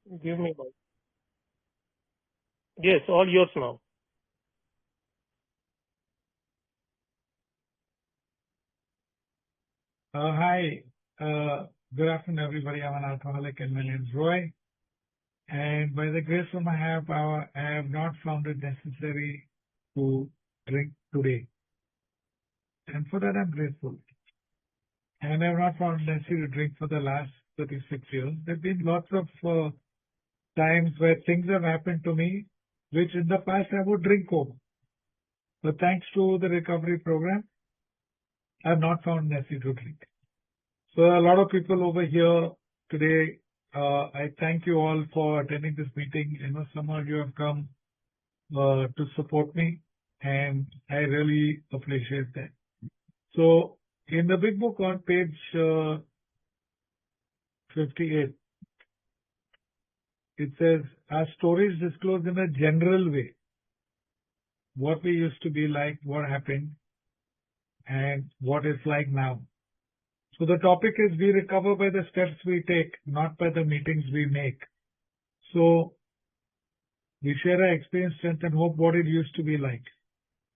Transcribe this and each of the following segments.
Give me one. Yes, all yours now. Hi, good afternoon, everybody. I'm an alcoholic, and my name is Roy. And by the grace of my I have not found it necessary to drink today. And for that, I'm grateful. And I have not found it necessary to drink for the last 36 years. There have been lots of times where things have happened to me, which in the past I would drink over. But thanks to the recovery program, I have not found necessary to drink. So a lot of people over here today, I thank you all for attending this meeting. I know some of you have come to support me, and I really appreciate that. So in the big book on page 58, it says, our stories disclose in a general way what we used to be like, what happened, and what it's like now. So the topic is we recover by the steps we take, not by the meetings we make. So we share our experience, strength, and hope what it used to be like.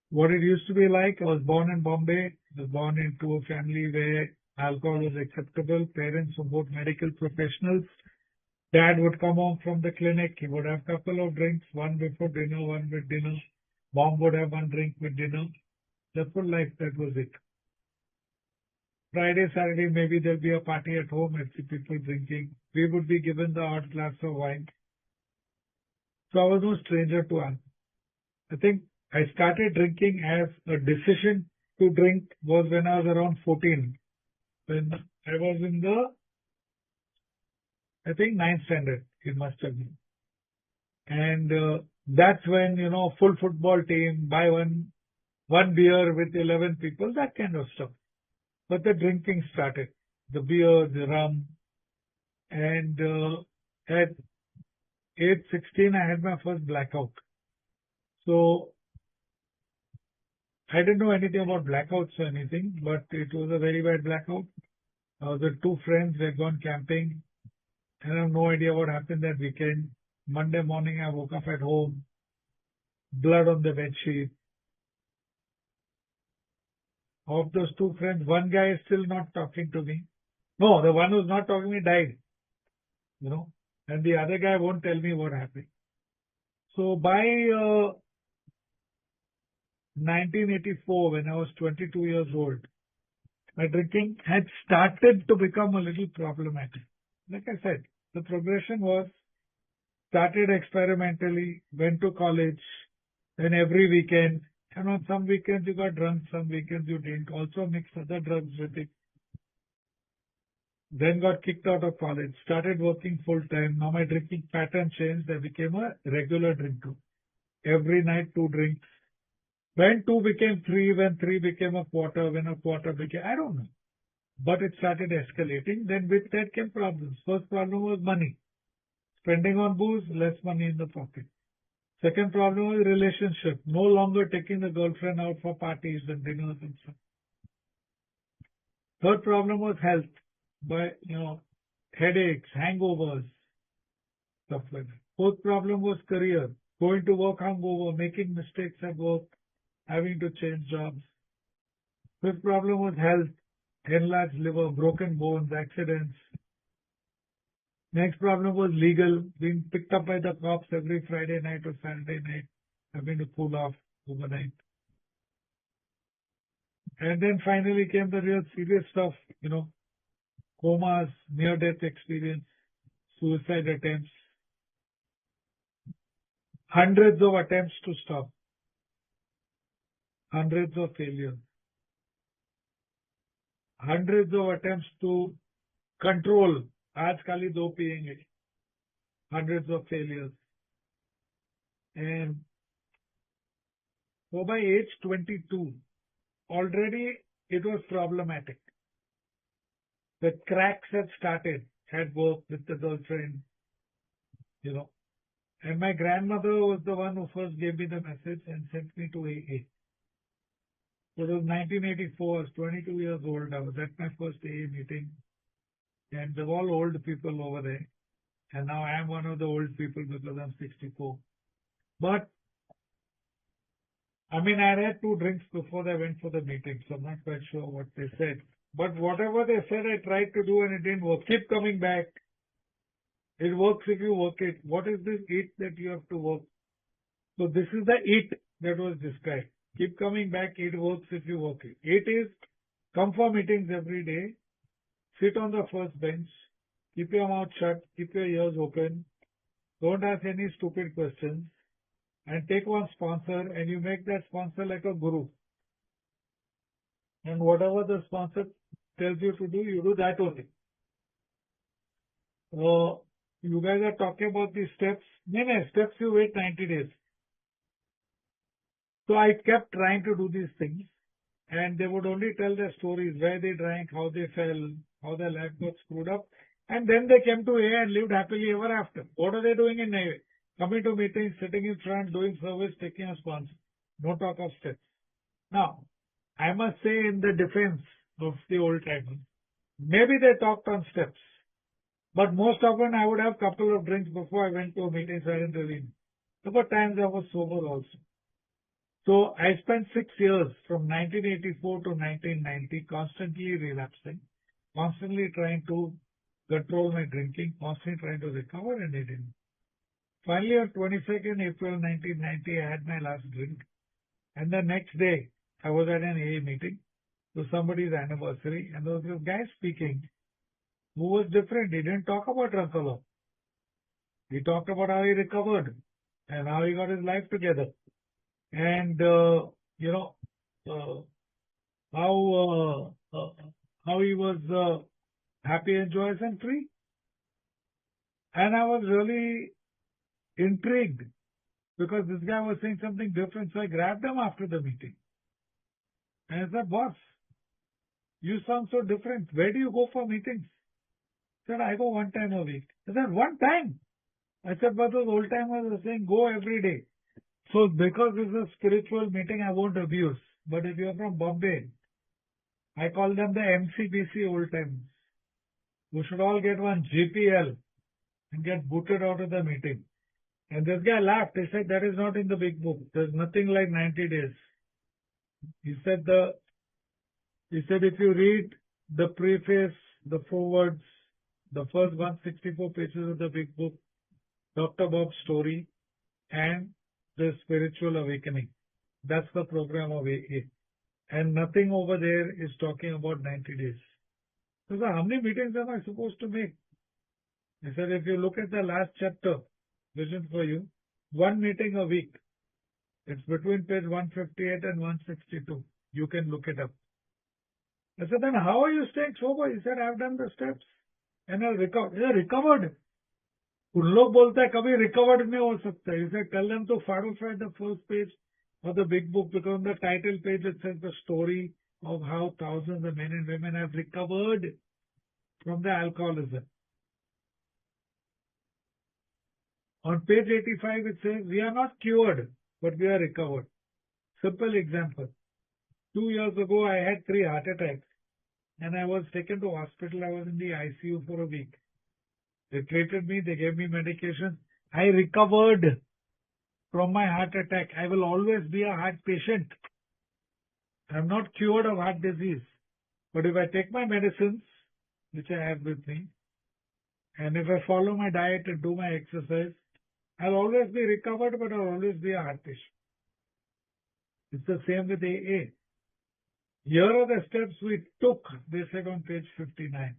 What it used to be like, I was born in Bombay. I was born into a family where alcohol was acceptable. Parents were both medical professionals. Dad would come home from the clinic. He would have a couple of drinks, one before dinner, one with dinner. Mom would have one drink with dinner. The full life, that was it. Friday, Saturday, maybe there'll be a party at home. I'd see people drinking. We would be given the odd glass of wine. So I was no stranger to alcohol. I think I started drinking as a decision to drink was when I was around 14, when I was in the, I think, 9th standard, it must have been. And that's when, full football team, buy one beer with 11 people, that kind of stuff. But the drinking started, the beer, the rum. And at age 16, I had my first blackout. So I didn't know anything about blackouts or anything, but it was a very bad blackout. I was with two friends, they had gone camping, and I have no idea what happened that weekend. Monday morning, I woke up at home, blood on the bed sheet. Of those two friends, one guy is still not talking to me. No, the one who's not talking to me died, and the other guy won't tell me what happened. So by 1984, when I was 22 years old, my drinking had started to become a little problematic. Like I said, the progression was started experimentally, went to college, then every weekend. And on some weekends you got drunk, some weekends you didn't. Also mixed other drugs with it. Then got kicked out of college, started working full time. Now my drinking pattern changed. I became a regular drinker. Every night 2 drinks. When 2 became 3, when 3 became a quarter, when a quarter became, I don't know. But it started escalating. Then with that came problems. First problem was money. Spending on booze, less money in the pocket. Second problem was relationship. No longer taking the girlfriend out for parties and dinners and stuff. Third problem was health. By, headaches, hangovers, stuff like that. Fourth problem was career. Going to work hungover, making mistakes at work, having to change jobs. Fifth problem was health. Enlarged liver, broken bones, accidents. Next problem was legal, being picked up by the cops every Friday night or Saturday night, having to cool off overnight. And then finally came the real serious stuff, comas, near-death experience, suicide attempts, hundreds of attempts to stop, hundreds of failures, hundreds of attempts to control, आज खाली 2 पिएंगे, hundreds of failures. And so by age 22, already it was problematic. The cracks had started, had work with the girlfriend, And my grandmother was the one who first gave me the message and sent me to AA. So it was 1984, I was 22 years old. I was at my first AA meeting. And they're all old people over there. And now I am one of the old people because I'm 64. But I mean, I had 2 drinks before I went for the meeting, so I'm not quite sure what they said. But whatever they said, I tried to do and it didn't work. Keep coming back. It works if you work it. What is this it that you have to work? So this is the it that was described. Keep coming back. It works if you work it. It is come for meetings every day. Sit on the first bench. Keep your mouth shut. Keep your ears open. Don't ask any stupid questions. And take one sponsor and you make that sponsor like a guru. And whatever the sponsor tells you to do, you do that only. You guys are talking about these steps. No, steps you wait 90 days. So I kept trying to do these things. And they would only tell their stories, where they drank, how they fell, how their life got screwed up. And then they came to AA and lived happily ever after. What are they doing in AA? Coming to meetings, sitting in front, doing service, taking a sponsor. No talk of steps. Now, I must say in the defense of the old timers, maybe they talked on steps. But most often I would have a couple of drinks before I went to a meeting, so I didn't really know. Couple of times I was sober also. So I spent 6 years from 1984 to 1990 constantly relapsing, constantly trying to control my drinking, constantly trying to recover, and it didn't. Finally, on 22nd April 1990, I had my last drink. And the next day, I was at an AA meeting to somebody's anniversary, and there was this guy speaking who was different. He didn't talk about alcohol. He talked about how he recovered and how he got his life together. And, how he was happy and joyous and free. And I was really intrigued because this guy was saying something different. So I grabbed him after the meeting. And I said, boss, you sound so different. Where do you go for meetings? He said, I go 1 time a week. I said, 1 time? I said, but those old timers are saying go every day. So because this is a spiritual meeting, I won't abuse. But if you're from Bombay, I call them the MCBC old timers. We should all get one GPL and get booted out of the meeting. And this guy laughed. He said, that is not in the big book. There's nothing like 90 days. He said, if you read the preface, the forewords, the first 164 pages of the big book, Dr. Bob's story, and the spiritual awakening. That's the program of AA. And nothing over there is talking about 90 days. So how many meetings am I supposed to make? He said, if you look at the last chapter, Vision for You, 1 meeting a week. It's between page 158 and 162. You can look it up. I said, then how are you staying sober? He said, I've done the steps and I've recovered. He said, recovered? उन लोग बोलते हैं कभी recovered नहीं हो सकता. He said, tell them to fabricate the first page of the big book because on the title page it says the story of how thousands of men and women have recovered from the alcoholism. On page 85 it says, we are not cured, but we are recovered. Simple example. 2 years ago I had 3 heart attacks and I was taken to hospital. I was in the ICU for a week. They treated me, they gave me medication. I recovered from my heart attack. I will always be a heart patient. I'm not cured of heart disease. But if I take my medicines, which I have with me, and if I follow my diet and do my exercise, I'll always be recovered, but I'll always be a heart patient. It's the same with AA. Here are the steps we took, they said on page 59,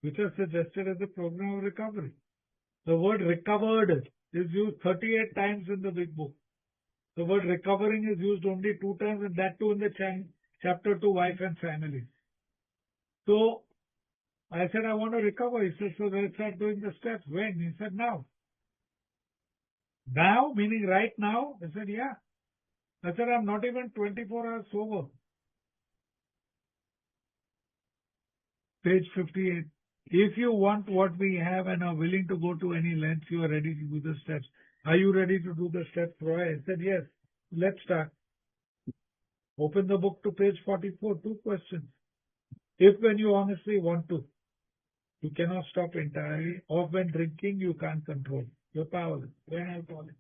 which are suggested as a program of recovery. The word recovered is used 38 times in the big book. The word recovering is used only 2 times, and that too in the chapter 2, wife and family. So I said, I want to recover. He said, so let's start doing the steps. When? He said, now. Now, meaning right now? I said, yeah. I said, I'm not even 24 hours sober. Page 58. If you want what we have and are willing to go to any length, you are ready to do the steps. Are you ready to do the steps, Roy? I said, yes. Let's start. Open the book to page 44. 2 questions. If when you honestly want to. You cannot stop entirely. Or when drinking, you can't control. You're powerless. You're an alcoholic.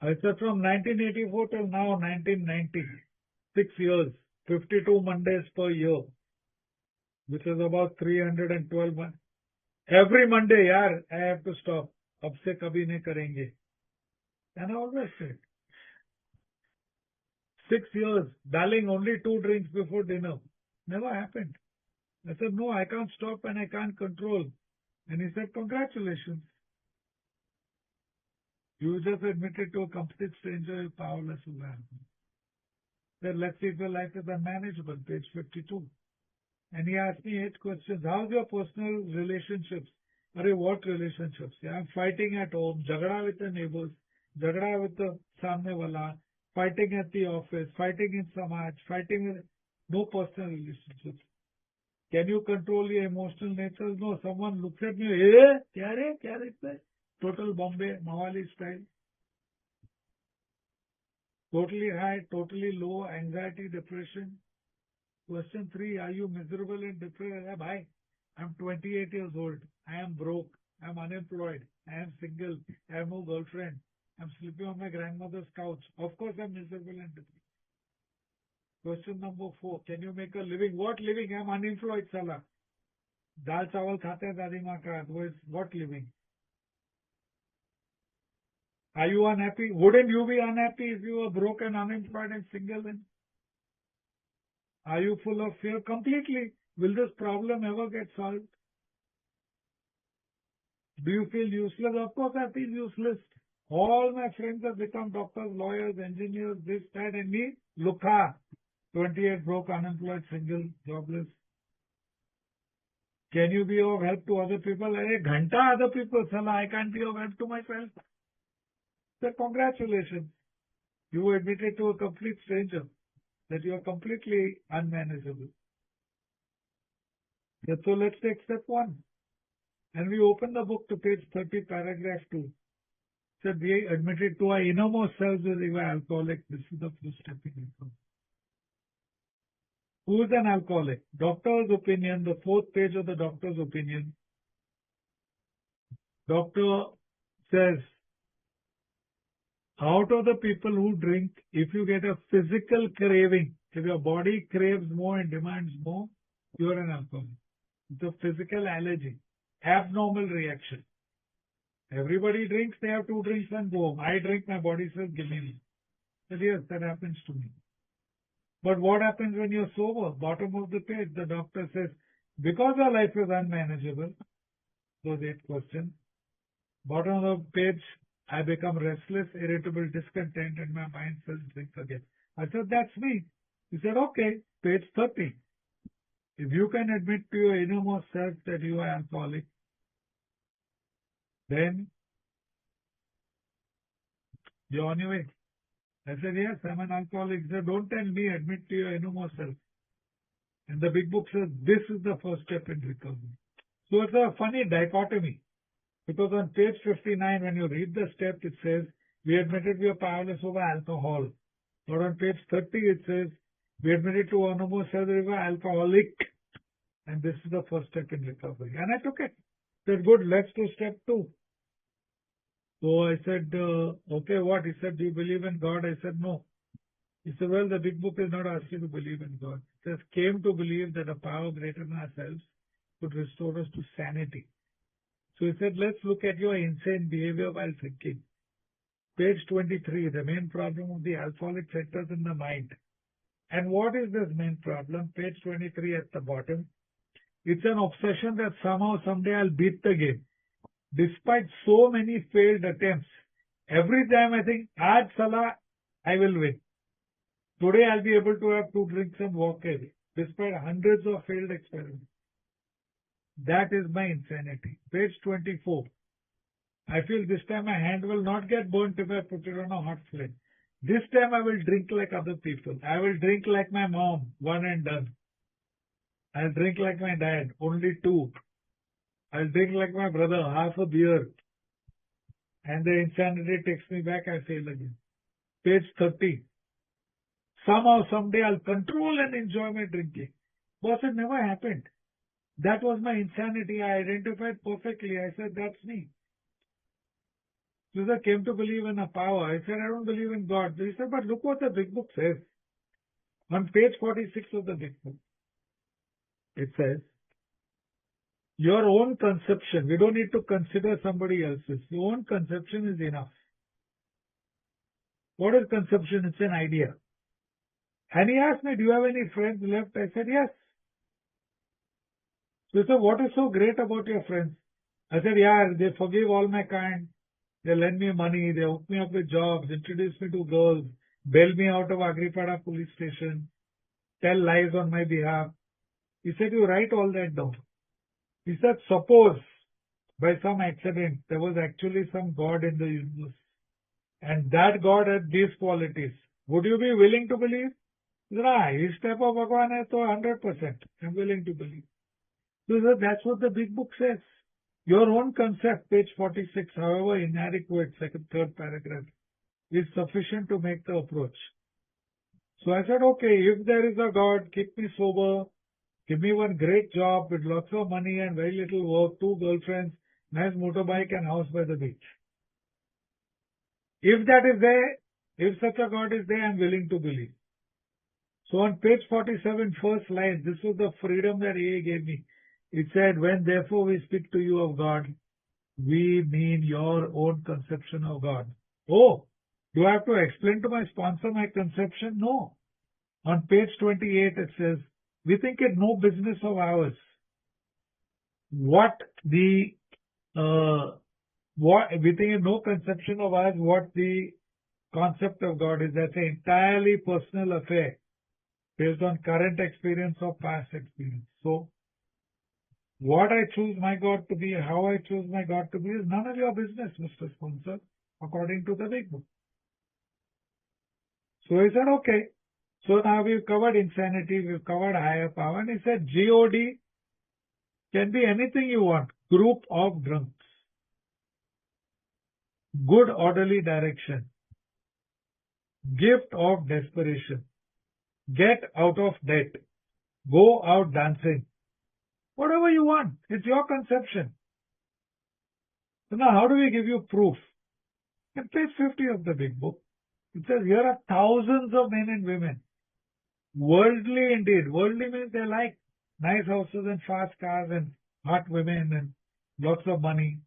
I said from 1984 till now, 1990, 6 years, 52 Mondays per year, which is about 312 months. Every Monday, yaar, I have to stop. Ab se kabhi nahi karenge. And I always said, 6 years, darling, only 2 drinks before dinner. Never happened. I said, no, I can't stop and I can't control. And he said, congratulations. You just admitted to a complete stranger you're powerless over alcohol. Then let's see if your life is unmanageable, page 52. And he asked me 8 questions. How's your personal relationships? What relationships? Yeah, I'm fighting at home, jagda with the neighbors, jagda with the samne wala, fighting at the office, fighting in samaj, fighting with no personal relationships. Can you control your emotional nature? No, someone looks at me, kya re? Total Bombay, Mawali style. Totally high, totally low, anxiety, depression. Question 3, are you miserable and depressed? Bhai, I'm 28 years old. I am broke. I'm unemployed. I am single. I have no girlfriend. I'm sleeping on my grandmother's couch. Of course, I'm miserable and depressed. Question number 4, can you make a living? What living? I'm unemployed, Salah. Dal chawal khate hain dadi maa ka. Otherwise, what living? Are you unhappy? Wouldn't you be unhappy if you were broke and unemployed and single then? Are you full of fear? Completely. Will this problem ever get solved? Do you feel useless? Of course I feel useless. All my friends have become doctors, lawyers, engineers, this, that, and me, Lukha. 28, broke, unemployed, single, jobless. Can you be of help to other people? Ghante other people, Salah, I can't be of help to myself. So congratulations. You admitted to a complete stranger that you are completely unmanageable. So let's take step 1. And we open the book to page 30, paragraph 2. So we admitted to our innermost selves that we were alcoholic. This is the first step in recovery. Who is an alcoholic? Doctor's opinion, the 4th page of the doctor's opinion. Doctor says, out of the people who drink, if you get a physical craving, if your body craves more and demands more, you are an alcoholic. It's a physical allergy, abnormal reaction. Everybody drinks, they have 2 drinks and go home. I drink, my body says, give me more. But yes, that happens to me. But what happens when you're sober? Bottom of the page, the doctor says, because our life is unmanageable, those 8 questions. Bottom of the page, I become restless, irritable, discontent, and my mind says, drink again. I said, that's me. He said, okay, page 30. If you can admit to your innermost self that you are alcoholic, then you're on your way. I said, yes, I'm an alcoholic. He said, don't tell me, admit to your innermost self. And the big book says, this is the first step in recovery. So it's a funny dichotomy. Because on page 59, when you read the step, it says, we admitted we are powerless over alcohol. But on page 30, it says, we admitted to our innermost self that we were alcoholic. And this is the first step in recovery. And I took it. Said, good, let's do step 2. So I said, okay, what? He said, do you believe in God? I said, no. He said, well, the big book is not asking to believe in God. It says, came to believe that a power greater than ourselves could restore us to sanity. So he said, let's look at your insane behavior while thinking. Page 23, the main problem of the alcoholic centers in the mind. And what is this main problem? Page 23 at the bottom. It's an obsession that somehow, someday I'll beat the game. Despite so many failed attempts, every time I think, aaj Salah, I will win. Today I'll be able to have 2 drinks and walk away, despite hundreds of failed experiments. That is my insanity. Page 24. I feel this time my hand will not get burnt if I put it on a hot flame. This time I will drink like other people. I will drink like my mom, 1 and done. I'll drink like my dad, only 2. I'll drink like my brother, half a beer. And the insanity takes me back, I fail again. Page 30. Somehow, someday I'll control and enjoy my drinking. Boss, it never happened. That was my insanity. I identified perfectly. I said, that's me. So I came to believe in a power. I said, I don't believe in God. So he said, but look what the big book says. On page 46 of the big book, it says, your own conception, we don't need to consider somebody else's. Your own conception is enough. What is conception? It's an idea. And he asked me, do you have any friends left? I said, yes. So he said, what is so great about your friends? I said, yeah, they forgive all my kind. They lend me money. They hook me up with jobs, introduce me to girls, bail me out of Agripada police station, tell lies on my behalf. He said, you write all that down. He said, suppose by some accident there was actually some God in the universe and that God had these qualities. Would you be willing to believe? He said, इस type of Bhagwan hai to 100%. I'm willing to believe. So that's what the big book says. Your own concept, page 46, however inadequate, third paragraph, is sufficient to make the approach. So I said, okay, if there is a God, keep me sober, give me one great job with lots of money and very little work, 2 girlfriends, nice motorbike and house by the beach. If that is there, if such a God is there, I am willing to believe. So on page 47, first line, this was the freedom that AA gave me. It said, when therefore we speak to you of God, we mean your own conception of God. Oh, do I have to explain to my sponsor my conception? No. On page 28, it says, we think it no business of ours what we think it no conception of ours what the concept of God is. That's an entirely personal affair based on current experience or past experience. So, what I choose my God to be, how I choose my God to be is none of your business, Mr. Sponsor, according to the big book. So he said, okay. So now we've covered insanity, we've covered higher power, and he said God can be anything you want. Group of drunks. Good orderly direction. Gift of desperation. Get out of debt. Go out dancing. Whatever you want. It's your conception. So now how do we give you proof? In page 50 of the big book, it says here are thousands of men and women. Worldly indeed. Worldly means they like nice houses and fast cars and hot women and lots of money.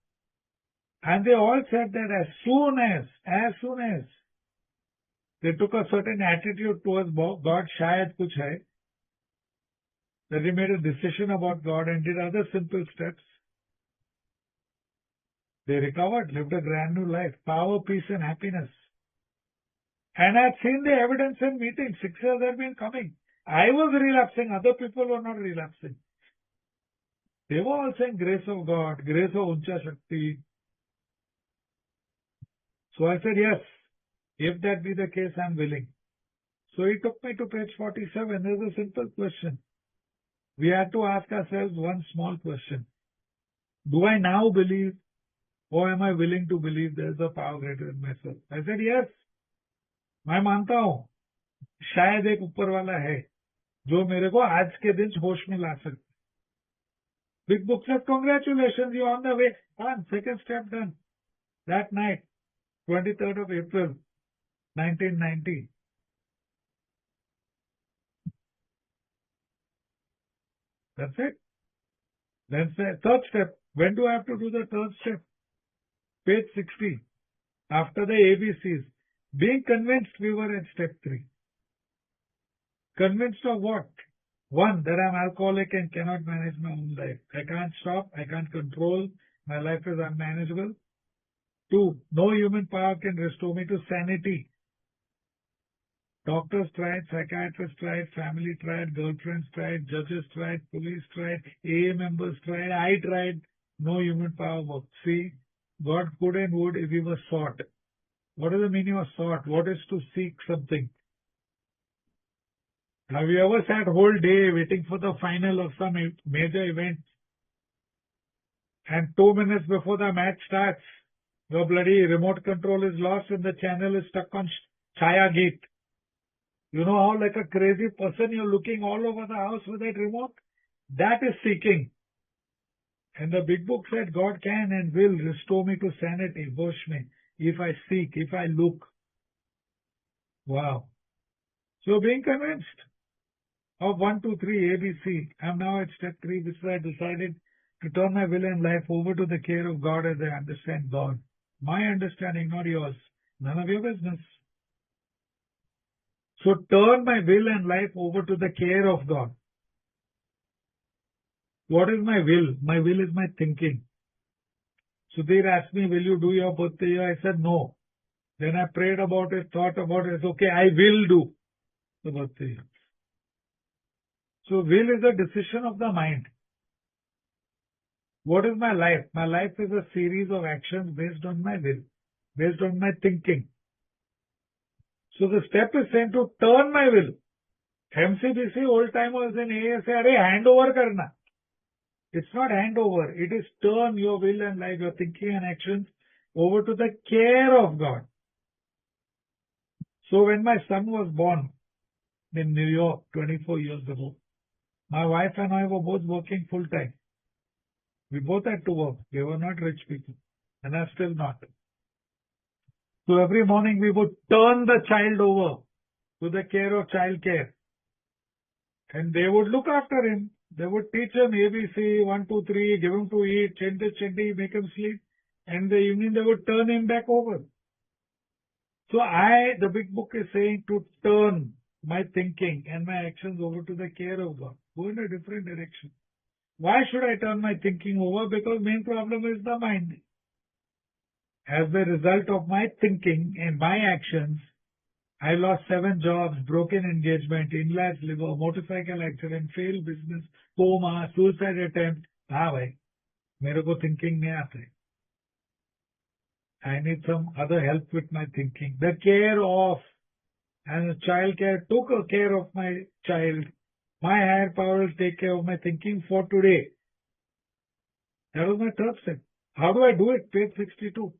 And they all said that as soon as they took a certain attitude towards God, shayad kuch hai, that they made a decision about God and did other simple steps, they recovered, lived a grand new life, power, peace and happiness. And I had seen the evidence in meetings. 6 years had been coming. I was relapsing. Other people were not relapsing. They were all saying grace of God, grace of Uncha Shakti. So I said, yes, if that be the case, I'm willing. So he took me to page 47. There's a simple question. We had to ask ourselves one small question. Do I now believe or am I willing to believe there's a power greater than myself? I said, yes. मैं मानता हूं शायद एक ऊपर वाला है जो मेरे को आज के दिन होश में ला सकता. Big book says, congratulations, you're on the way. Done. Second step done. That night, 23rd of April, 1990. That's it. Then say, third step. When do I have to do the third step? Page 60. After the ABCs. Being convinced, we were at step 3. Convinced of what? 1, that I'm alcoholic and cannot manage my own life. I can't stop. I can't control. My life is unmanageable. 2, no human power can restore me to sanity. Doctors tried, psychiatrists tried, family tried, girlfriends tried, judges tried, police tried, AA members tried, I tried. No human power worked. See, God could and would if he was sought. What is the meaning of sought? What is to seek something? Have you ever sat whole day waiting for the final of some major event and 2 minutes before the match starts, your bloody remote control is lost and the channel is stuck on Chaya Geet? You know how like a crazy person you're looking all over the house with that remote? That is seeking. And the big book said God can and will restore me to sanity, wash me, if I seek, if I look. Wow. So being convinced of 1, 2, 3, ABC, I'm now at step 3, which is I decided to turn my will and life over to the care of God as I understand God. My understanding, not yours. None of your business. So turn my will and life over to the care of God. What is my will? My will is my thinking. Sudhir asked me, will you do your birthday? I said no. Then I prayed about it, thought about it. Okay, I will do the birthday. So will is a decision of the mind. What is my life? My life is a series of actions based on my will, based on my thinking. So the step is saying to turn my will. MCBC old timers in AA say, "Arey, hand over karna." It's not hand over. It is turn your will and life, your thinking and actions over to the care of God. So when my son was born in New York 24 years ago, my wife and I were both working full time. We both had to work. We were not rich people, and are still not. So every morning we would turn the child over to the care of child care. And they would look after him. They would teach him ABC, 1, 2, 3, give him to eat, change his chandi, make him sleep. And in the evening they would turn him back over. So the big book is saying to turn my thinking and my actions over to the care of God. Go in a different direction. Why should I turn my thinking over? Because main problem is the mind. As the result of my thinking and my actions, I lost 7 jobs, broken engagement, in-laws liver, motorcycle accident, failed business, coma, suicide attempt. हाँ भाई, मेरे को thinking नहीं आता है. I need some other help with my thinking. The care of and the child care took care of my child. My higher power will take care of my thinking for today. That was my third step. How do I do it? Page 62.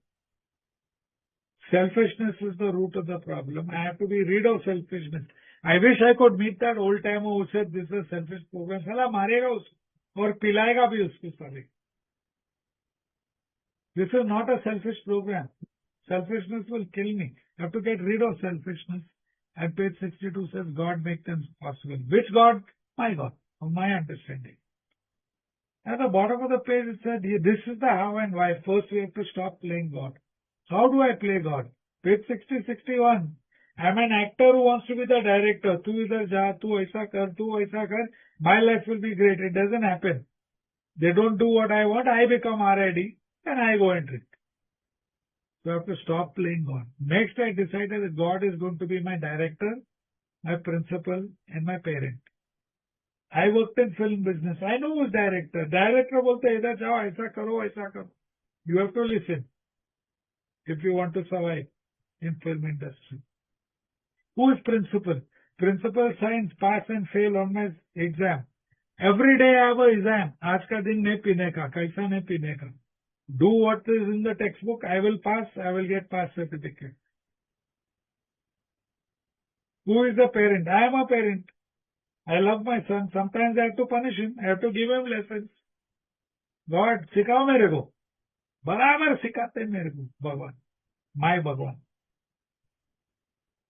Selfishness is the root of the problem. I have to be rid of selfishness. I wish I could meet that old timer who said this is a selfish program. साला मारेगा उसको और पिलाएगा भी उसको साले. This is not a selfish program. Selfishness will kill me. I have to get rid of selfishness. And page 62 says God make them possible. Which God? My God, of my understanding. At the bottom of the page it said this is the how and why. First we have to stop playing God. How do I play God? Page 60, 61. I'm an actor who wants to be the director. Tu idhar ja, tu aisa kar, tu aisa kar. My life will be great. It doesn't happen. They don't do what I want. I become RID and I go and drink. So I have to stop playing God. Next I decided that God is going to be my director, my principal and my parent. I worked in film business. I know who's director. Director bolte idhar jao, aisa karo, aisa karo. You have to listen if you want to survive in film industry. Who is principal? Principal signs pass and fail on my exam. Every day I have an exam. आज का दिन नहीं पीने का, कैसा नहीं पीने का. Do what is in the textbook. I will pass. I will get pass certificate. Who is the parent? I am a parent. I love my son. Sometimes I have to punish him. I have to give him lessons. God, सिखाओ मेरे को. बराबर सिखाते मेरे को भगवान. My Bhagwan.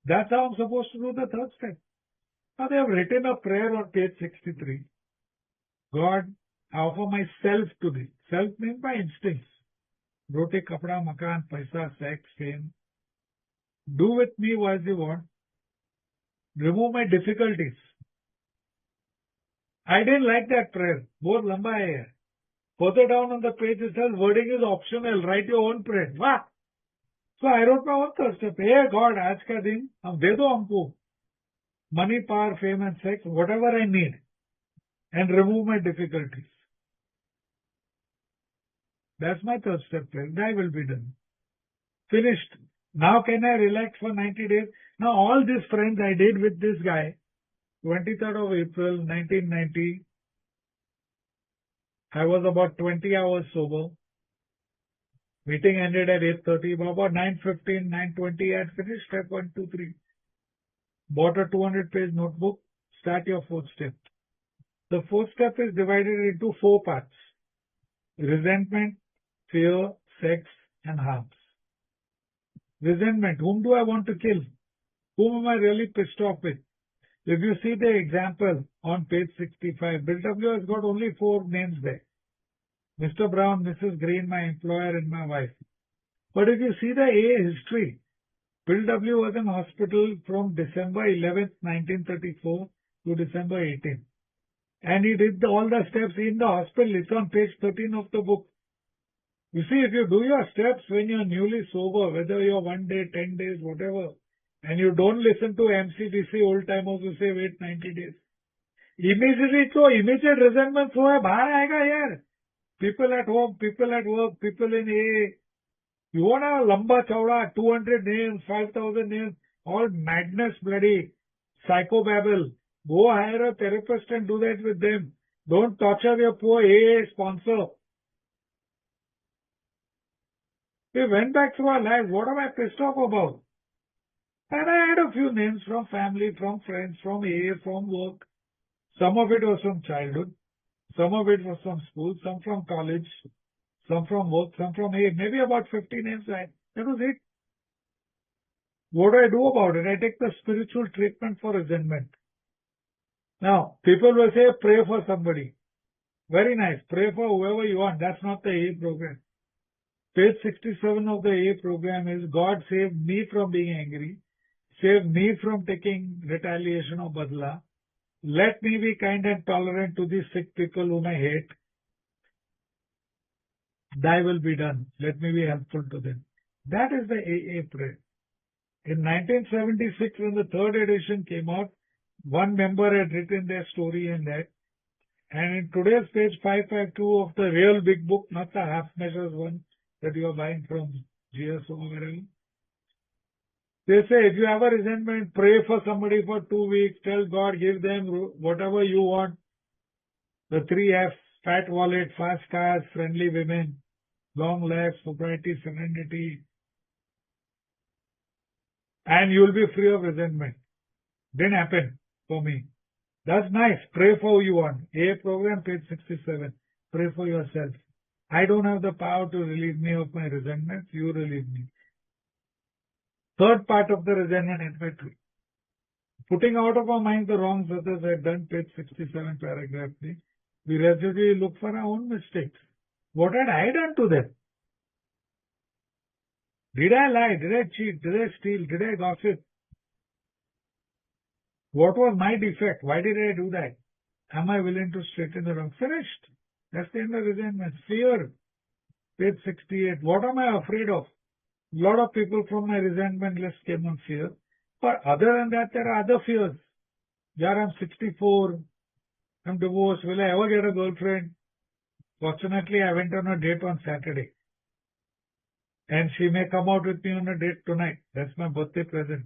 That's how I'm supposed to do the third step. Now they have written a prayer on page 63. God, I offer myself to thee. Self means my instincts. Roti, kapda, makan, paisa, sex, fame. Do with me as you want. Remove my difficulties. I didn't like that prayer. बहुत लंबा है यार. Further down on the page it says wording is optional. Write your own prayer. Wow. So I wrote my own third step. Hey God, आज का दिन हम दे दो हमको money, power, fame and sex, whatever I need, and remove my difficulties. That's my third step. That will be done. Finished. Now can I relax for 90 days? Now all these friends I did with this guy, 23rd of April 1990, I was about 20 hours sober. Meeting ended at 8:30. About 9:15, 9:20, I had finished step 1, 2, 3. Bought a 200-page notebook. Start your fourth step. The fourth step is divided into 4 parts. resentment, fear, sex, and harms. Resentment. Whom do I want to kill? Whom am I really pissed off with? If you see the example on page 65, Bill W has got only 4 names there. Mr. Brown, Mrs. Green, my employer, and my wife. But if you see the A history, Bill W was in hospital from December 11th, 1934 to December 18th. And he did all the steps in the hospital. It's on page 13 of the book. You see, if you do your steps when you're newly sober, whether you're 1 day, 10 days, whatever, and you don't listen to MCDC old timers who say wait 90 days, immediate resentment so hai, bahar aayega yaar. People at home, people at work, people in AA. You won't have a lamba chauda, 200 names, 5,000 names, all madness, bloody psychobabble. Go hire a therapist and do that with them. Don't torture your poor AA sponsor. We went back through our lives. What am I pissed off about? And I had a few names from family, from friends, from AA, from work. Some of it was from childhood. Some of it was from school. Some from college. Some from work. Some from AA. Maybe about 50 names. That was it. What do I do about it? I take the spiritual treatment for resentment. Now, people will say, pray for somebody. Very nice. Pray for whoever you want. That's not the AA program. Page 67 of the AA program is God save me from being angry. Save me from taking retaliation or badla. Let me be kind and tolerant to these sick people whom I hate. Thy will be done. Let me be helpful to them. That is the AA prayer. In 1976, when the 3rd edition came out, one member had written their story in that. And in today's page 552 of the real big book, not the half measures one that you are buying from GSO or wherever, they say if you have a resentment, pray for somebody for 2 weeks, tell God, give them whatever you want. The 3 F's, fat wallet, fast cars, friendly women, long life, sobriety, serenity, and you'll be free of resentment. Didn't happen for me. That's nice. Pray for who you want. A program, page 67. Pray for yourself. I don't have the power to relieve me of my resentment. You relieve me. Third part of the resentment inventory. Putting out of our mind the wrongs others had done, page 67, paragraph 3. We regularly look for our own mistakes. What had I done to them? Did I lie? Did I cheat? Did I steal? Did I gossip? What was my defect? Why did I do that? Am I willing to straighten the wrong? Finished. That's the end of resentment. Fear. Page 68. What am I afraid of? A lot of people from my resentment list came on fear. But other than that, there are other fears. Yeah, I'm 64. I'm divorced. Will I ever get a girlfriend? Fortunately, I went on a date on Saturday. And she may come out with me on a date tonight. That's my birthday present.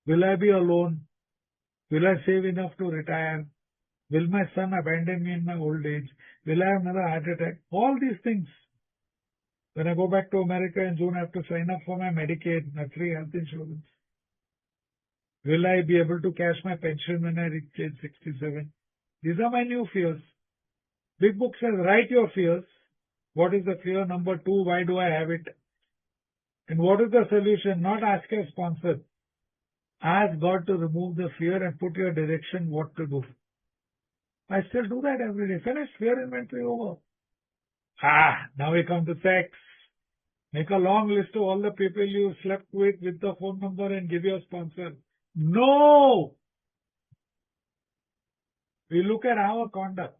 Will I be alone? Will I save enough to retire? Will my son abandon me in my old age? Will I have another heart attack? All these things. When I go back to America in June, I have to sign up for my Medicaid, my free health insurance. Will I be able to cash my pension when I reach age 67? These are my new fears. Big Book says, write your fears. What is the fear? Number 2, why do I have it? And what is the solution? Not ask a sponsor. Ask God to remove the fear and put your direction what to do. I still do that every day. Finished, fear inventory over. Now we come to sex. Make a long list of all the people you slept with the phone number and give your sponsor. No! We look at our conduct.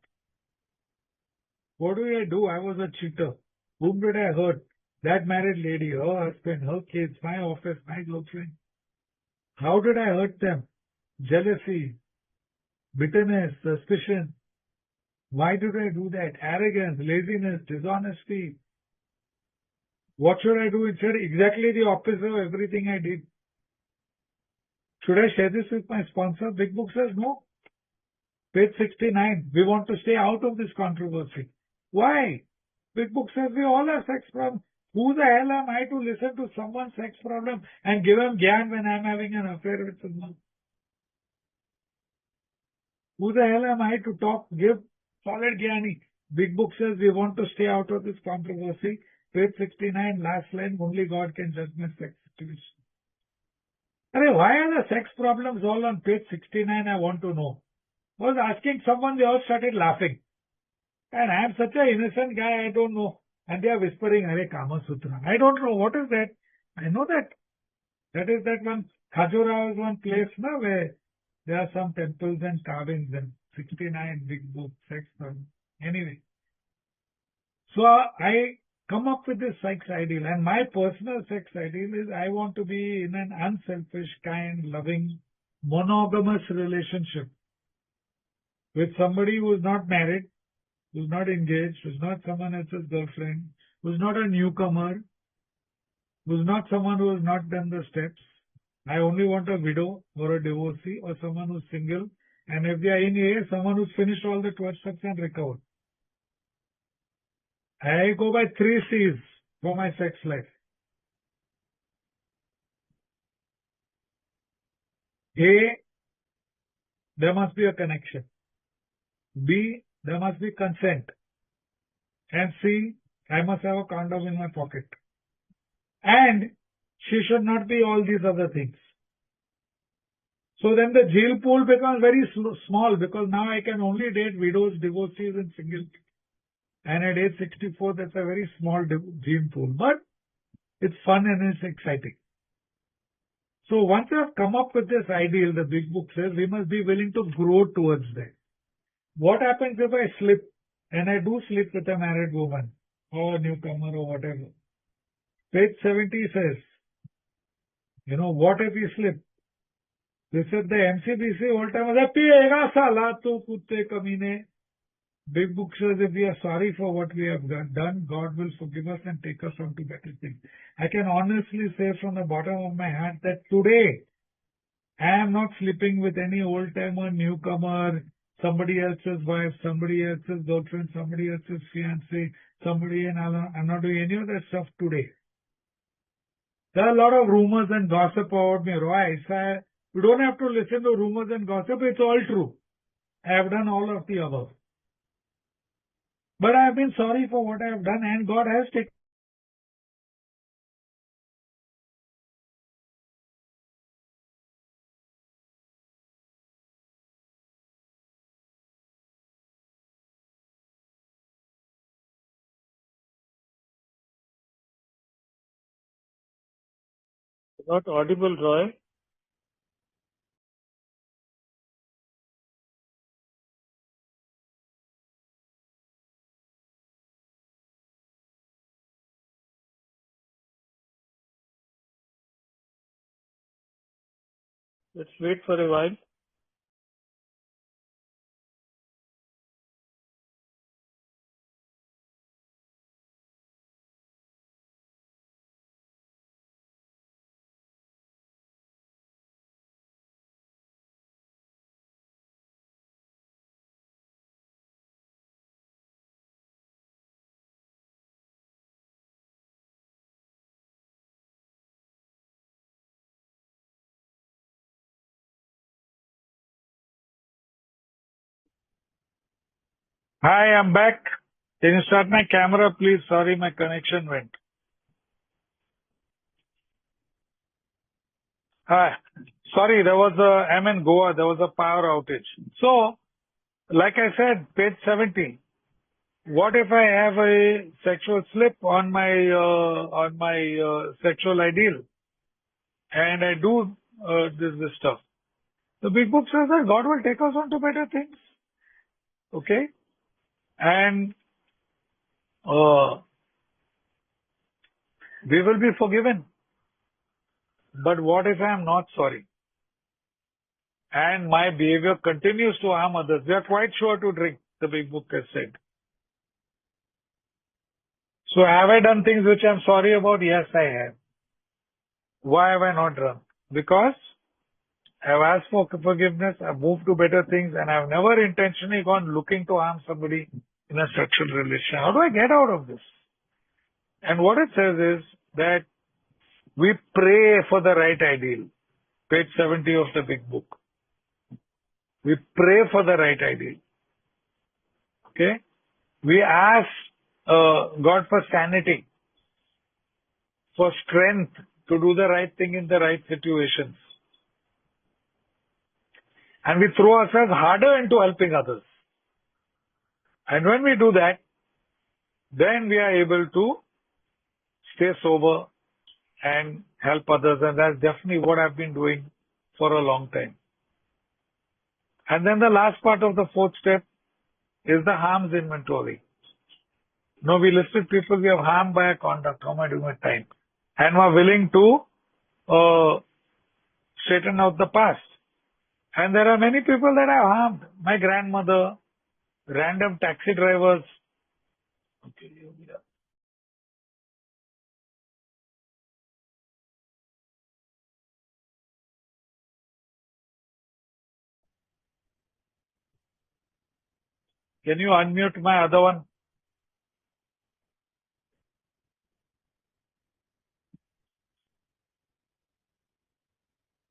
What did I do? I was a cheater. Whom did I hurt? That married lady, her husband, her kids, my office, my girlfriend. How did I hurt them? Jealousy, bitterness, suspicion. Why did I do that? Arrogance, laziness, dishonesty. What should I do instead? Exactly the opposite of everything I did. Should I share this with my sponsor? Big Book says no. Page 69. We want to stay out of this controversy. Why? Big Book says we all have sex problems. Who the hell am I to listen to someone's sex problem and give him gyan when I'm having an affair with someone? Who the hell am I to give solid gyani? Big Book says we want to stay out of this controversy. Page 69, last line, only God can judge my sex situation. Why are the sex problems all on page 69? I want to know. I was asking someone, they all started laughing. And I am such an innocent guy, I don't know. And they are whispering, Hare Kama Sutra. I don't know, what is that? I know that. That is that one, Khajuraho is one place now where there are some temples and carvings and 69 big book, sex problem. Anyway. So I come up with this sex ideal, and my personal sex ideal is I want to be in an unselfish, kind, loving, monogamous relationship with somebody who is not married, who's not engaged, who's not someone else's girlfriend, who's not a newcomer, who's not someone who has not done the steps. I only want a widow or a divorcee or someone who's single, and if they are in AA, someone who's finished all the 12 steps and recovered. I go by 3 C's for my sex life. A, there must be a connection. B, there must be consent. And C, I must have a condom in my pocket. And she should not be all these other things. So then the jail pool becomes very small, because now I can only date widows, divorcees and single. And at age 64, that's a very small gene pool. But it's fun and it's exciting. So once I've come up with this ideal, the big book says we must be willing to grow towards that. What happens if I slip, and I do slip with a married woman or a newcomer or whatever? Page 70 says, what if we slip? They said the MCBC all time was "Piyega sala tu kutte kamine." Big book says if we are sorry for what we have done, God will forgive us and take us on to better things. I can honestly say from the bottom of my heart that today I am not sleeping with any old timer, newcomer, somebody else's wife, somebody else's girlfriend, somebody else's fiancé, I'm not doing any of that stuff today. There are a lot of rumors and gossip about me. Roy, you don't have to listen to rumors and gossip. It's all true. I have done all of the above. But I have been sorry for what I have done, and God has taken. Not audible, Roy. Let's wait for a while. Hi, I'm back. Can you start my camera, please? Sorry, my connection went. Hi. Sorry, I'm in Goa. There was a power outage. So, like I said, page 70. What if I have a sexual slip on my sexual ideal, and I do this stuff? The big book says that God will take us on to better things. Okay? And we will be forgiven. But what if I am not sorry? And my behavior continues to harm others. We are quite sure to drink, the big book has said. So have I done things which I'm sorry about? Yes, I have. Why have I not drunk? Because I've asked for forgiveness, I've moved to better things, and I've never intentionally gone looking to harm somebody in a sexual relation. How do I get out of this? And what it says is that we pray for the right ideal. Page 70 of the big book. We pray for the right ideal. Okay? We ask God for sanity, for strength to do the right thing in the right situations. And we throw ourselves harder into helping others. And when we do that, then we are able to stay sober and help others. And that's definitely what I've been doing for a long time. And then the last part of the fourth step is the harms inventory. Now we listed people we have harmed by our conduct. How am I doing with time? And are willing to straighten out the past. And there are many people that I have harmed. My grandmother, random taxi drivers. Okay, can you unmute my other one?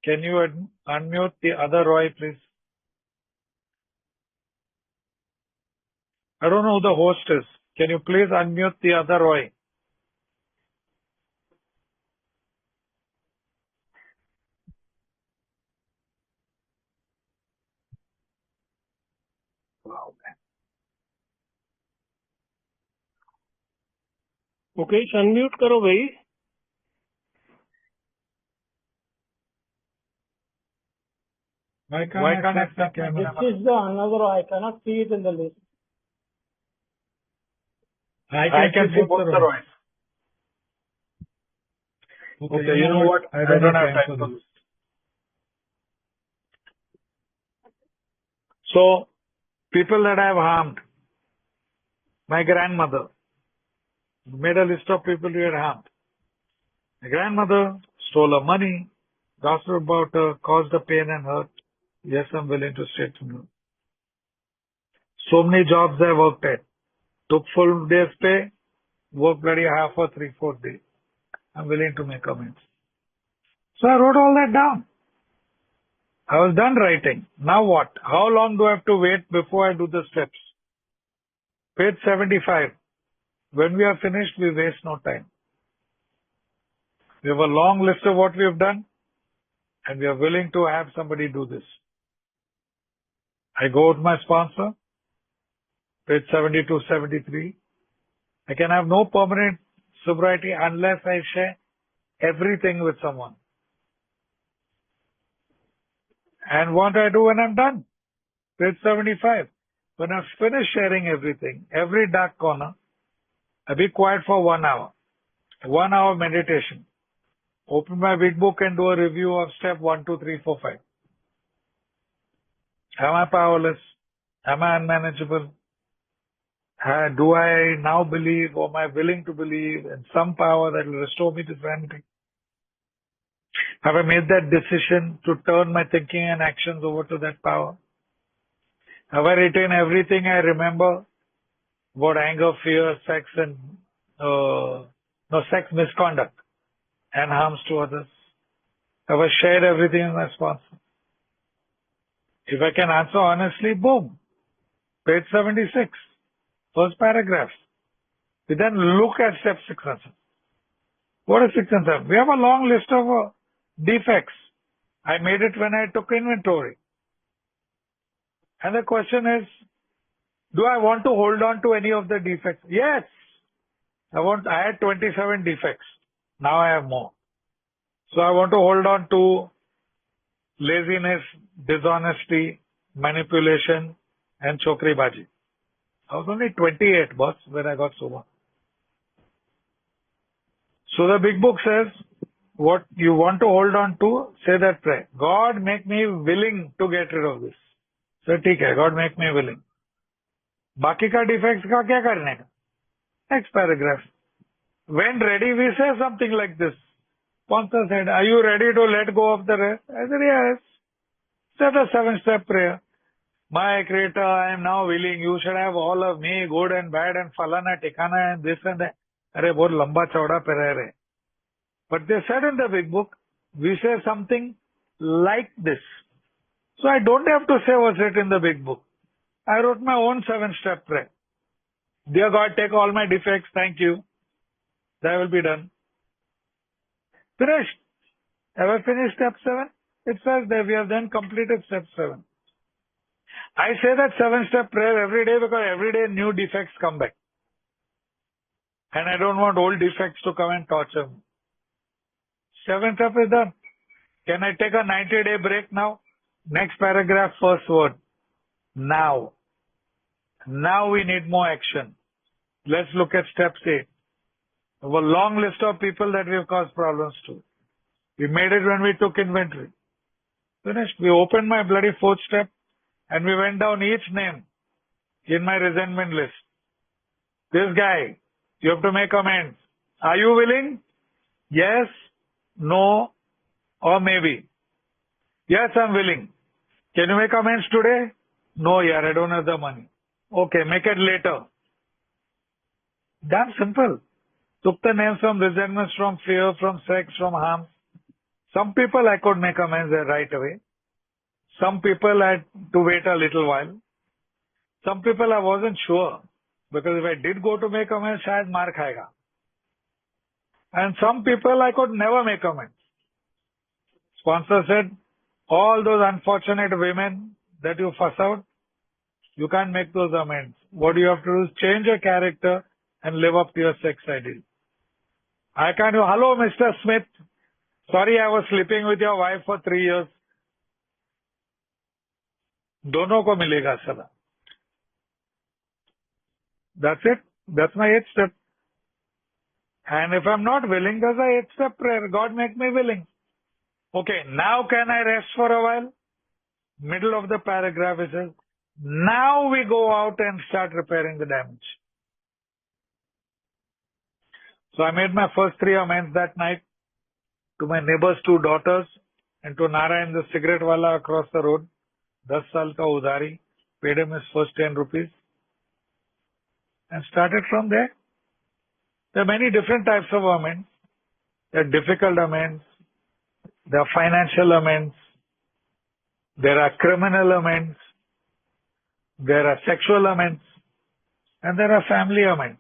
Can you unmute the other Roy, please? I don't know who the host is. Can you please unmute the other Roy? Wow. Okay, unmute करो भाई. Why can't I see camera? This is the another. I cannot see it in the list. I can see both the Roys. Okay, you know what? I don't have time for this. So, people that I have harmed. My grandmother. Made a list of people who had harmed. My grandmother stole her money, gossiped about her, caused her pain and hurt. Yes, I'm willing to straighten her. So many jobs I worked at. Took full day's pay, worked bloody half or 3/4 day. I'm willing to make amends. So I wrote all that down. I was done writing. Now what? How long do I have to wait before I do the steps? Page 75. When we are finished, we waste no time. We have a long list of what we have done, and we are willing to have somebody do this. I go with my sponsor, page 72, 73. I can have no permanent sobriety unless I share everything with someone. And what do I do when I'm done? Page 75. When I've finished sharing everything, every dark corner, I be quiet for 1 hour. 1 hour meditation. Open my big book and do a review of step 1, 2, 3, 4, 5. Am I powerless? Am I unmanageable? Do I now believe, or am I willing to believe in some power that will restore me to sanity? Have I made that decision to turn my thinking and actions over to that power? Have I retained everything I remember about anger, fear, sex, and sex misconduct and harms to others? Have I shared everything in my sponsor? If I can answer honestly, boom, page 76, first paragraph. We then look at step 6 and 7. What is 6 and 7? We have a long list of defects. I made it when I took inventory. And the question is, do I want to hold on to any of the defects? Yes. I had 27 defects. Now I have more. So I want to hold on to laziness, dishonesty, manipulation, and chokri baji. I was only 28, boss, when I got sober. So the big book says, what you want to hold on to, say that prayer. God, make me willing to get rid of this. So, ठीक है, God, make me willing. बाकी का defects का क्या करने का? Next paragraph. When ready, we say something like this. Sponsor said, are you ready to let go of the rest? I said, yes. Said a 7-step prayer. My Creator, I am now willing. You should have all of me, good and bad, and falana, tikana, and this and that. अरे बहुत लंबा चौड़ा पे रह रहे. But they said in the big book, we say something like this. So I don't have to say what's written in the big book. I wrote my own 7-step prayer. Dear God, take all my defects. Thank you. That will be done. Finished. Have I finished step 7? It says that we have then completed step 7. I say that 7-step prayer every day because every day new defects come back. And I don't want old defects to come and torture me. 7th step is done. Can I take a 90-day break now? Next paragraph, first word. Now. Now we need more action. Let's look at step 8. A long list of people that we have caused problems to. We made it when we took inventory. Finished. We opened my bloody 4th step and we went down each name in my resentment list. This guy, you have to make amends. Are you willing? Yes, no, or maybe. Yes, I'm willing. Can you make amends today? No, yeah, I don't have the money. Okay, make it later. Damn simple. Took the names from resentments, from fear, from sex, from harm. Some people I could make amends right away. Some people I had to wait a little while. Some people I wasn't sure. Because if I did go to make amends, shayad maar khayega. And some people I could never make amends. Sponsor said, all those unfortunate women that you fuss out, you can't make those amends. What you have to do is change your character and live up to your sex ideal. I can't do, hello Mr. Smith. Sorry I was sleeping with your wife for 3 years. Dono ko milega sala. That's it. That's my 8th step. And if I'm not willing, there's a 8-step prayer. God make me willing. Okay, now can I rest for a while? Middle of the paragraph it says, now we go out and start repairing the damage. So I made my first 3 amends that night to my neighbor's 2 daughters and to Narayan, the cigarette wala across the road. 10 saal ka udhari. Paid him his first 10 rupees. And started from there. There are many different types of amends. There are difficult amends. There are financial amends. There are criminal amends. There are sexual amends. And there are family amends.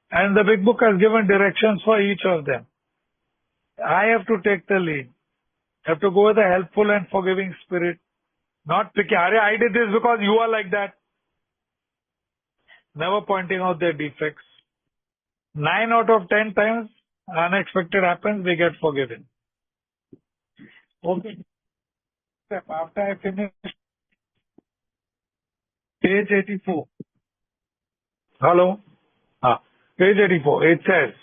And the big book has given directions for each of them. I have to take the lead. I have to go with a helpful and forgiving spirit. Not picky. I did this because you are like that. Never pointing out their defects. 9 out of 10 times, unexpected happens, we get forgiven. Okay. After I finish, page 84. Hello? Page 84. It says,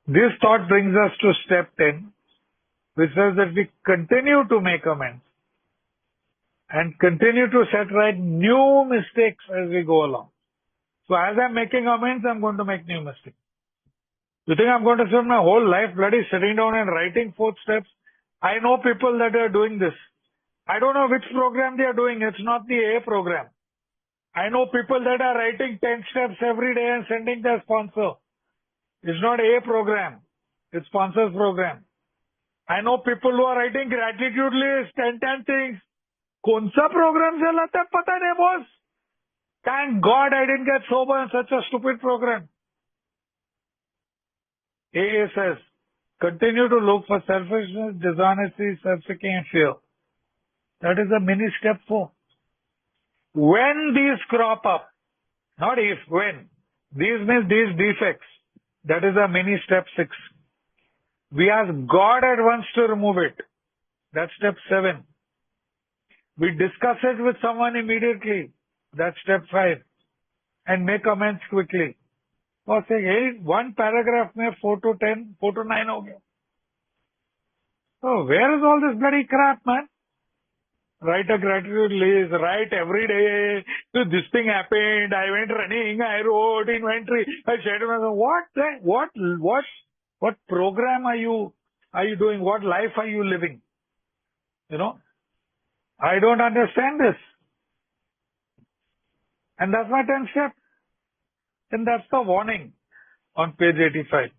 this thought brings us to step 10, which says that we continue to make amends and continue to set right new mistakes as we go along. So as I'm making amends, I'm going to make new mistakes. You think I'm going to spend my whole life bloody sitting down and writing 4 steps? I know people that are doing this. I don't know which program they are doing. It's not the A program. I know people that are writing 10 steps every day and sending their sponsor. It's not A program. It's sponsor's program. I know people who are writing gratitude list, 10 things. Kaunsa program se lata hai, pata nahi boss. Thank God I didn't get sober in such a stupid program. AA says, continue to look for selfishness, dishonesty, self-seeking and fear. That is a mini step 4. When these crop up, not if, when. These means these defects. That is a mini step 6. We ask God at once to remove it. That's step 7. We discuss it with someone immediately. That's step 5. And make amends quickly. Or say, hey, one paragraph mein 4 to 10, 4 to 9 ho gaya. So where is all this bloody crap, man? Write a gratitude list, write every day. So this thing happened, I went running, I wrote inventory, I said to myself, what program are you doing? What life are you living? You know? I don't understand this. And that's my 10th step. And that's the warning on page 85.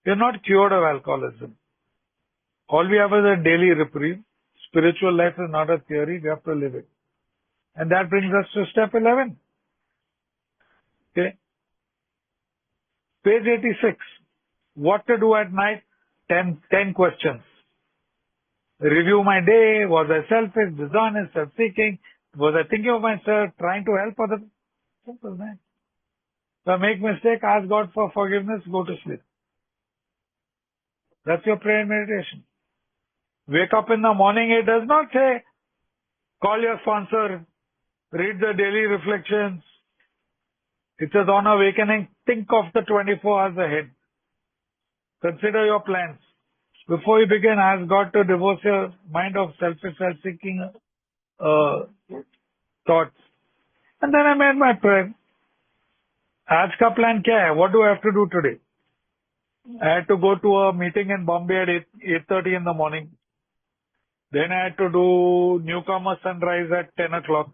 You're not cured of alcoholism. All we have is a daily reprieve. Spiritual life is not a theory, we have to live it. And that brings us to step 11. Okay. Page 86. What to do at night? 10 questions. Review my day. Was I selfish, dishonest, self-seeking? Was I thinking of myself, trying to help others? Simple, man. If I make mistake, ask God for forgiveness, go to sleep. That's your prayer and meditation. Wake up in the morning, it does not say, call your sponsor, read the daily reflections. It says on awakening, think of the 24 hours ahead. Consider your plans. Before you begin, ask God to divorce your mind of selfish, self-seeking thoughts. And then I made my prayer. आज का plan क्या है? What do I have to do today? I had to go to a meeting in Bombay at 8:30 in the morning. Then I had to do newcomer sunrise at 10 o'clock.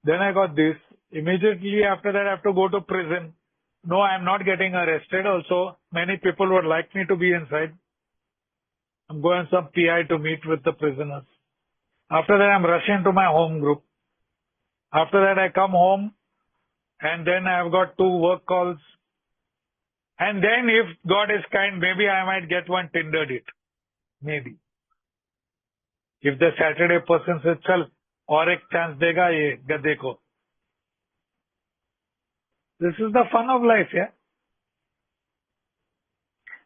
Then I got this. Immediately after that, I have to go to prison. No, I am not getting arrested. Also, many people would like me to be inside. I'm going some PI to meet with the prisoners. After that, I'm rushing to my home group. After that, I come home and then I've got 2 work calls. And then if God is kind, maybe I might get one Tinder date. Maybe. If the Saturday person says, chal, और एक chance देगा ये गधे को. This is the fun of life, yeah?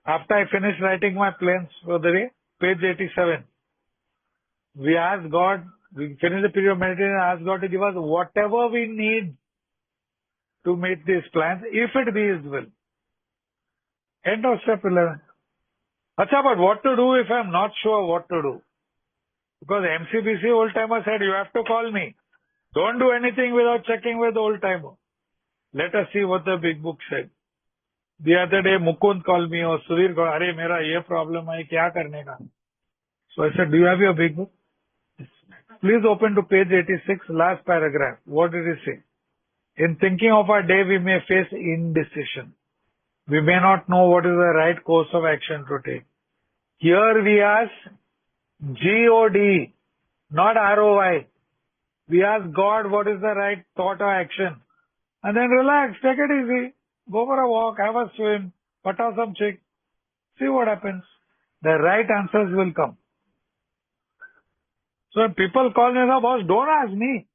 After I finish writing my plans for the day, page 87, we ask God, we finish the period of meditation and ask God to give us whatever we need to meet these plans, if it be His will. End of step 11. Acha, but what to do if I'm not sure what to do? Because MCBC old timer said, you have to call me. Don't do anything without checking with the old timer. Let us see what the big book said. The other day, Mukund called me or Sudhir called, अरे मेरा ये problem है, क्या करने का? So I said, do you have your big book? Please open to page 86, last paragraph. What did he say? In thinking of our day, we may face indecision. We may not know what is the right course of action to take. Here we ask G-O-D, not R-O-Y. We ask God what is the right thought or action. And then relax, take it easy. Go for a walk, have a swim, pata some chick. See what happens. The right answers will come. So when people call me, boss, don't ask me.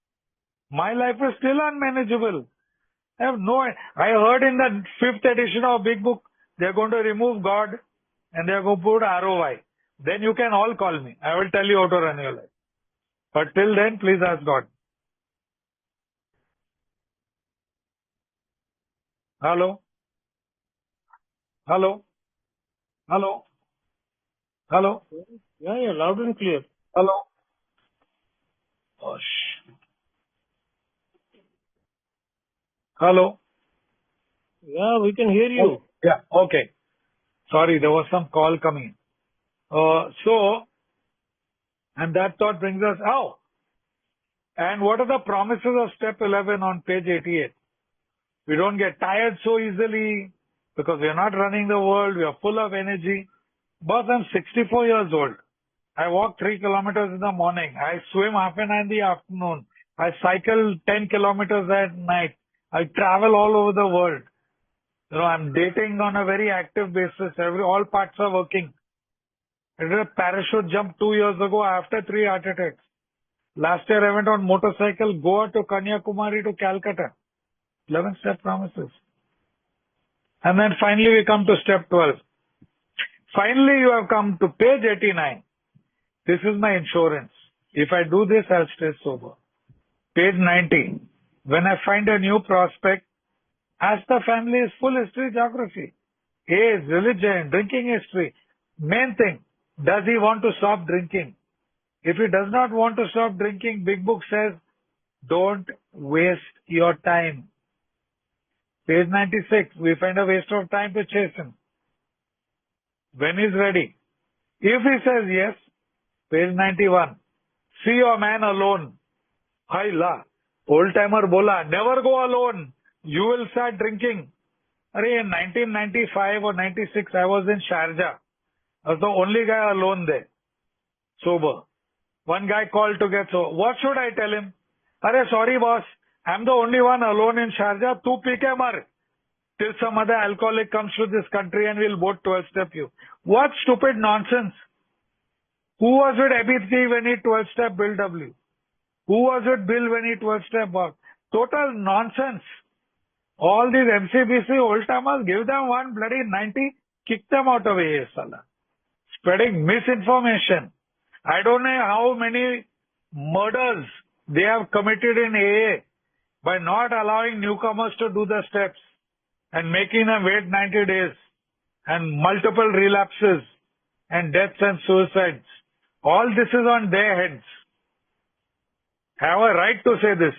My life is still unmanageable. I have no idea. I heard in the 5th edition of Big Book, they're going to remove God and they're going to put ROY. Then you can all call me. I will tell you how to run your life. But till then, please ask God. Hello? Hello? Hello? Hello? Yeah, loud and clear. Hello? Oh, shh. Hello? Yeah, we can hear you. Yeah, okay. Sorry, there was some call coming. And that thought brings us out. And what are the promises of step 11 on page 88? We don't get tired so easily because we are not running the world. We are full of energy. Boss, I'm 64 years old. I walk 3 kilometers in the morning. I swim half an hour in the afternoon. I cycle 10 kilometers at night. I travel all over the world. I'm dating on a very active basis. All parts are working. I did a parachute jump 2 years ago after 3 heart attacks. Last year I went on motorcycle Goa to Kanyakumari to Calcutta. 11 step promises. And then finally we come to step 12. Finally you have come to page 89. This is my insurance. If I do this, I'll stay sober. Page 90. When I find a new prospect, ask the family his full history, geography, age, religion, drinking history. Main thing, does he want to stop drinking? If he does not want to stop drinking, Big Book says, don't waste your time. Page 96, we find a waste of time to chase him. When he's ready. If he says yes, page 91, see your man alone. Hai la, old timer bola, never go alone. You will start drinking. In 1995 or 96, I was in Sharjah. I was the only guy alone there, sober. One guy called to get sober. What should I tell him? Sorry boss, I'm the only one alone in Sharjah. Tu pee ke mar. till some other alcoholic comes to this country and will vote 12-step you. What stupid nonsense. Who was with Abhijit when he 12-step Bill W? Who was with Bill when he 12-step Bob? Total nonsense. All these MCBC old-timers, give them one bloody 90, kick them out of AA, Salah. Spreading misinformation. I don't know how many murders they have committed in AA by not allowing newcomers to do the steps and making them wait 90 days and multiple relapses and deaths and suicides. All this is on their heads. Have a right to say this.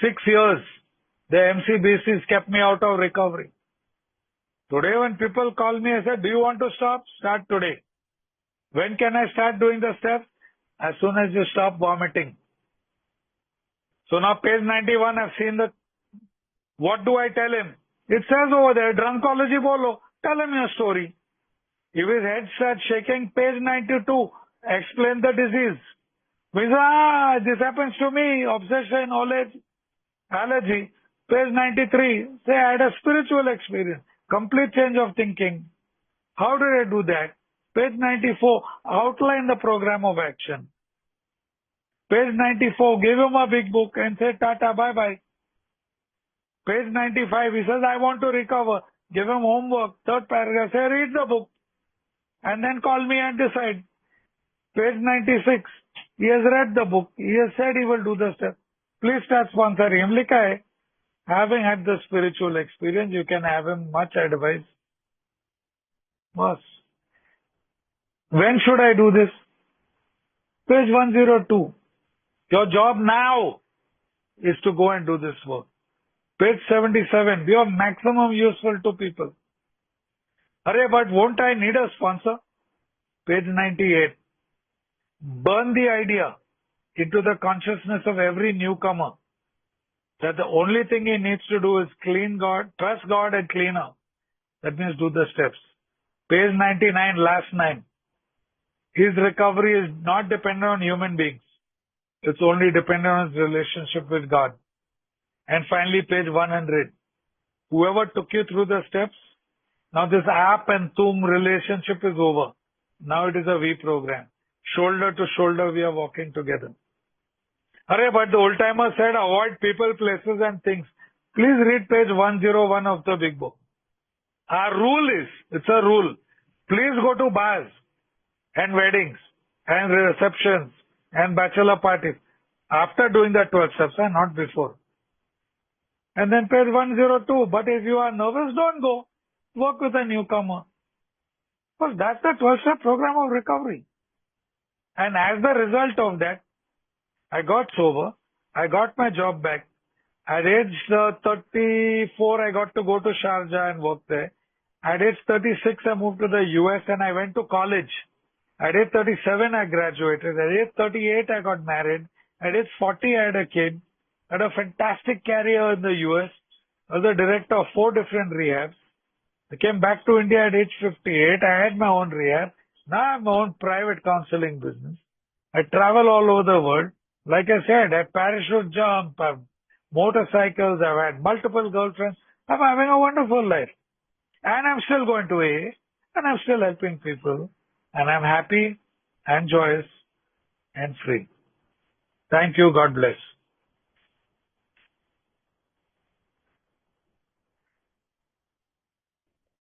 6 years, the MCBCs kept me out of recovery. Today when people call me, I said, do you want to stop? Start today. When can I start doing the steps? As soon as you stop vomiting. So now page 91, I've seen the, what do I tell him? It says over there, drunkology bolo. Tell him your story. If his head starts shaking, page 92, explain the disease. Means, this happens to me, obsession, allergy. Page 93, say I had a spiritual experience, complete change of thinking. How did I do that? Page 94, outline the program of action. Page 94, give him a big book and say tata, bye-bye. Page 95, he says, I want to recover. Give him homework. Third paragraph, say read the book and then call me and decide. Page 96, he has read the book. He has said he will do the steps. Please start sponsoring him. Likha hai. Having had the spiritual experience, you can have him much advice. Boss. When should I do this? Page 102. Your job now is to go and do this work. Page 77. Be of maximum useful to people. Arey, but won't I need a sponsor? Page 98. Burn the idea into the consciousness of every newcomer that the only thing he needs to do is trust God and clean up. That means do the steps. Page 99, last 9. His recovery is not dependent on human beings. It's only dependent on his relationship with God. And finally, page 100. Whoever took you through the steps, now this app and Zoom relationship is over. Now it is a V program. Shoulder to shoulder, we are walking together. Arey, but the old timer said avoid people, places and things. Please read page 101 of the big book. Our rule is, it's a rule. Please go to bars and weddings and receptions and bachelor parties after doing the 12 steps and not before. And then page 102. But if you are nervous, don't go. Work with a newcomer. Because that's the 12-step program of recovery. And as the result of that, I got sober. I got my job back. At age 34, I got to go to Sharjah and work there. At age 36, I moved to the US and I went to college. At age 37, I graduated. At age 38, I got married. At age 40, I had a kid. I had a fantastic career in the US. I was the director of 4 different rehabs. I came back to India at age 58. I had my own rehab. Now I have my own private counseling business. I travel all over the world. Like I said, I parachute jump, I have motorcycles, I've had multiple girlfriends. I'm having a wonderful life. And I'm still going to AA, and I'm still helping people. And I'm happy and joyous and free. Thank you. God bless.